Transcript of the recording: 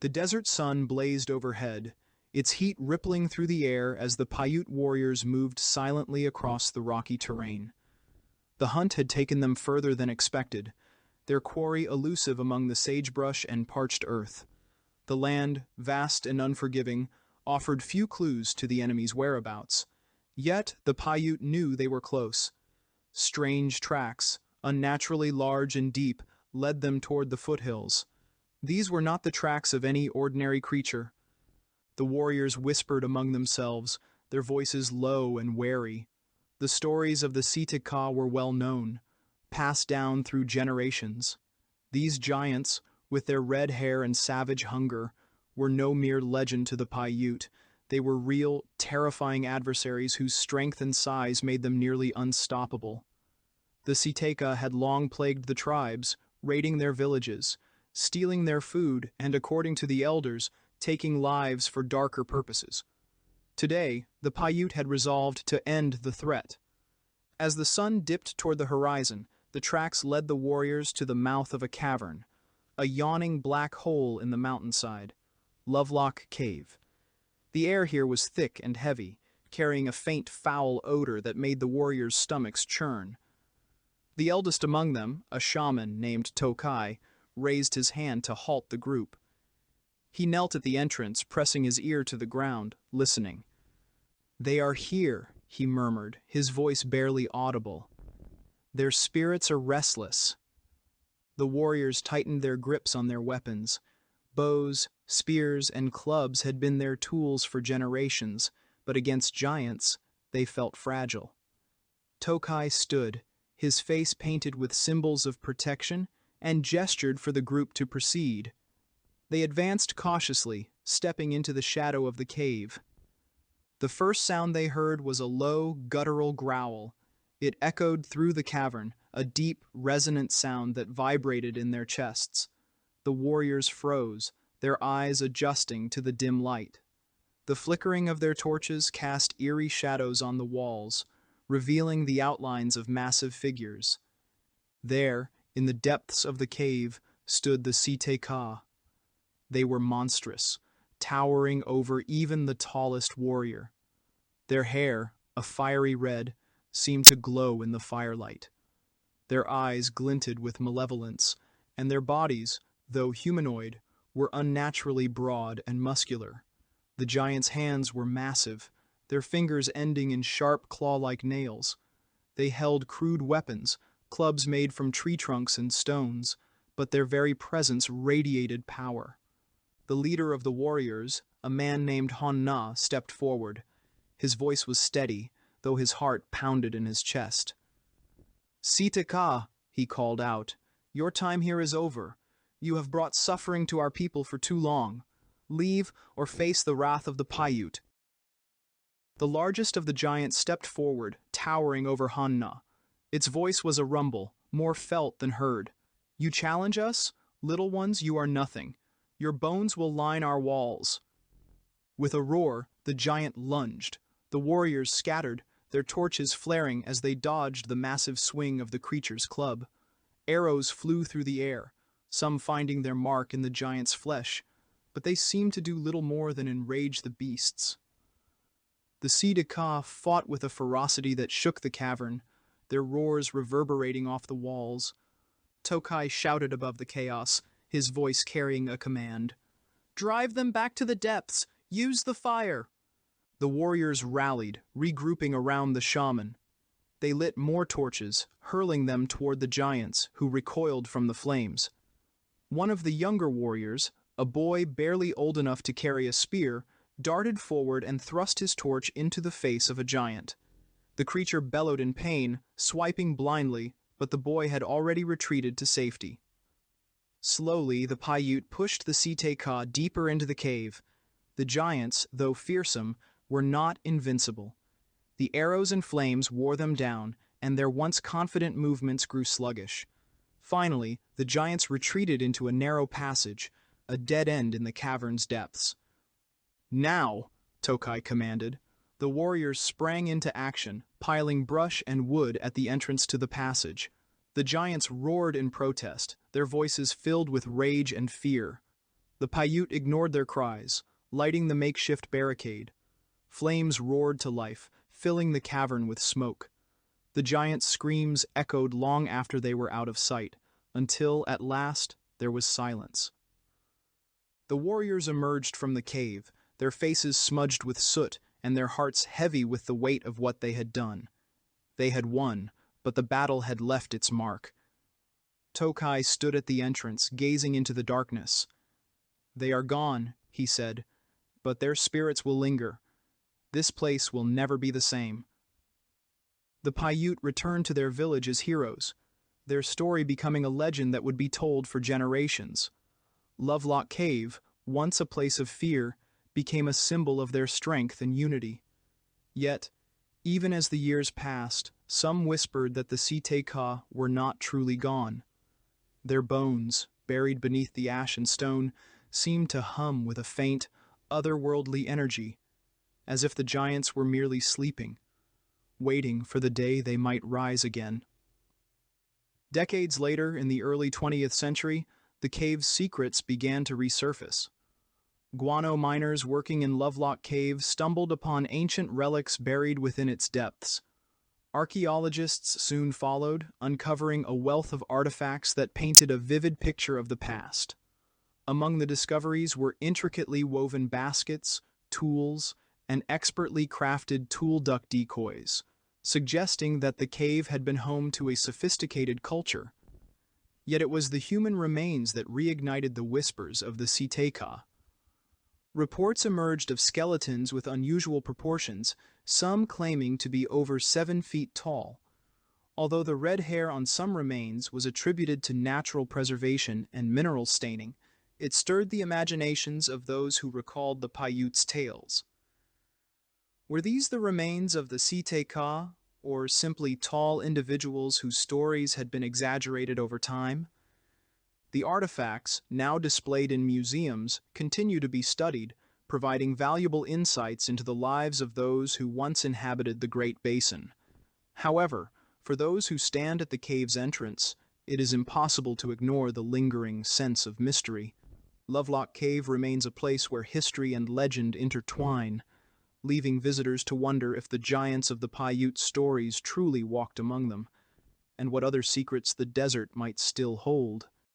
The desert sun blazed overhead, its heat rippling through the air as the Paiute warriors moved silently across the rocky terrain. The hunt had taken them further than expected, their quarry elusive among the sagebrush and parched earth. The land, vast and unforgiving, offered few clues to the enemy's whereabouts. Yet the Paiute knew they were close. Strange tracks, unnaturally large and deep, led them toward the foothills. These were not the tracks of any ordinary creature. The warriors whispered among themselves, their voices low and wary. The stories of the Sitka were well known, passed down through generations. These giants, with their red hair and savage hunger, were no mere legend to the Paiute. They were real, terrifying adversaries whose strength and size made them nearly unstoppable. The Sitka had long plagued the tribes, raiding their villages, stealing their food, and according to the elders, taking lives for darker purposes. Today, the Paiute had resolved to end the threat. As the sun dipped toward the horizon, the tracks led the warriors to the mouth of a cavern, a yawning black hole in the mountainside, Lovelock Cave. The air here was thick and heavy, carrying a faint foul odor that made the warriors' stomachs churn. The eldest among them, a shaman named Tokai, raised his hand to halt the group. He knelt at the entrance, pressing his ear to the ground, listening. "They are here," he murmured, his voice barely audible. "Their spirits are restless." The warriors tightened their grips on their weapons. Bows, spears, and clubs had been their tools for generations, but against giants, they felt fragile. Tokai stood, his face painted with symbols of protection, and gestured for the group to proceed. They advanced cautiously, stepping into the shadow of the cave. The first sound they heard was a low, guttural growl. It echoed through the cavern, a deep, resonant sound that vibrated in their chests. The warriors froze, their eyes adjusting to the dim light. The flickering of their torches cast eerie shadows on the walls, revealing the outlines of massive figures. There, in the depths of the cave, stood the Sitka. They were monstrous, towering over even the tallest warrior. Their hair, a fiery red, seemed to glow in the firelight. Their eyes glinted with malevolence, and their bodies, though humanoid, were unnaturally broad and muscular. The giants' hands were massive, their fingers ending in sharp claw-like nails. They held crude weapons, clubs made from tree trunks and stones, but their very presence radiated power. The leader of the warriors, a man named Honna, stepped forward. His voice was steady, though his heart pounded in his chest. "Sitka," he called out, "your time here is over. You have brought suffering to our people for too long. Leave or face the wrath of the Paiute." The largest of the giants stepped forward, towering over Honna. Its voice was a rumble, more felt than heard. "You challenge us? Little ones, you are nothing. Your bones will line our walls." With a roar, the giant lunged. The warriors scattered, their torches flaring as they dodged the massive swing of the creature's club. Arrows flew through the air, some finding their mark in the giant's flesh, but they seemed to do little more than enrage the beasts. The Sitka fought with a ferocity that shook the cavern, their roars reverberating off the walls. Tokai shouted above the chaos, his voice carrying a command. "Drive them back to the depths! Use the fire!" The warriors rallied, regrouping around the shaman. They lit more torches, hurling them toward the giants, who recoiled from the flames. One of the younger warriors, a boy barely old enough to carry a spear, darted forward and thrust his torch into the face of a giant. The creature bellowed in pain, swiping blindly, but the boy had already retreated to safety. Slowly, the Paiute pushed the Sitka deeper into the cave. The giants, though fearsome, were not invincible. The arrows and flames wore them down, and their once confident movements grew sluggish. Finally, the giants retreated into a narrow passage, a dead end in the cavern's depths. "Now!" Tokai commanded. The warriors sprang into action, piling brush and wood at the entrance to the passage. The giants roared in protest, their voices filled with rage and fear. The Paiute ignored their cries, lighting the makeshift barricade. Flames roared to life, filling the cavern with smoke. The giants' screams echoed long after they were out of sight, until, at last, there was silence. The warriors emerged from the cave, their faces smudged with soot and their hearts heavy with the weight of what they had done. They had won, but the battle had left its mark. Tokai stood at the entrance, gazing into the darkness. "They are gone," he said, "but their spirits will linger. This place will never be the same." The Paiute returned to their village as heroes, their story becoming a legend that would be told for generations. Lovelock Cave, once a place of fear, became a symbol of their strength and unity. Yet, even as the years passed, some whispered that the Siteka were not truly gone. Their bones, buried beneath the ash and stone, seemed to hum with a faint, otherworldly energy, as if the giants were merely sleeping, waiting for the day they might rise again. Decades later, in the early 20th century, the cave's secrets began to resurface. Guano miners working in Lovelock Cave stumbled upon ancient relics buried within its depths. Archaeologists soon followed, uncovering a wealth of artifacts that painted a vivid picture of the past. Among the discoveries were intricately woven baskets, tools, and expertly crafted tool duck decoys, suggesting that the cave had been home to a sophisticated culture. Yet it was the human remains that reignited the whispers of the Siteka. Reports emerged of skeletons with unusual proportions, some claiming to be over 7 feet tall. Although the red hair on some remains was attributed to natural preservation and mineral staining, it stirred the imaginations of those who recalled the Paiutes' tales. Were these the remains of the Siteka, or simply tall individuals whose stories had been exaggerated over time? The artifacts, now displayed in museums, continue to be studied, providing valuable insights into the lives of those who once inhabited the Great Basin. However, for those who stand at the cave's entrance, it is impossible to ignore the lingering sense of mystery. Lovelock Cave remains a place where history and legend intertwine, leaving visitors to wonder if the giants of the Paiute stories truly walked among them, and what other secrets the desert might still hold.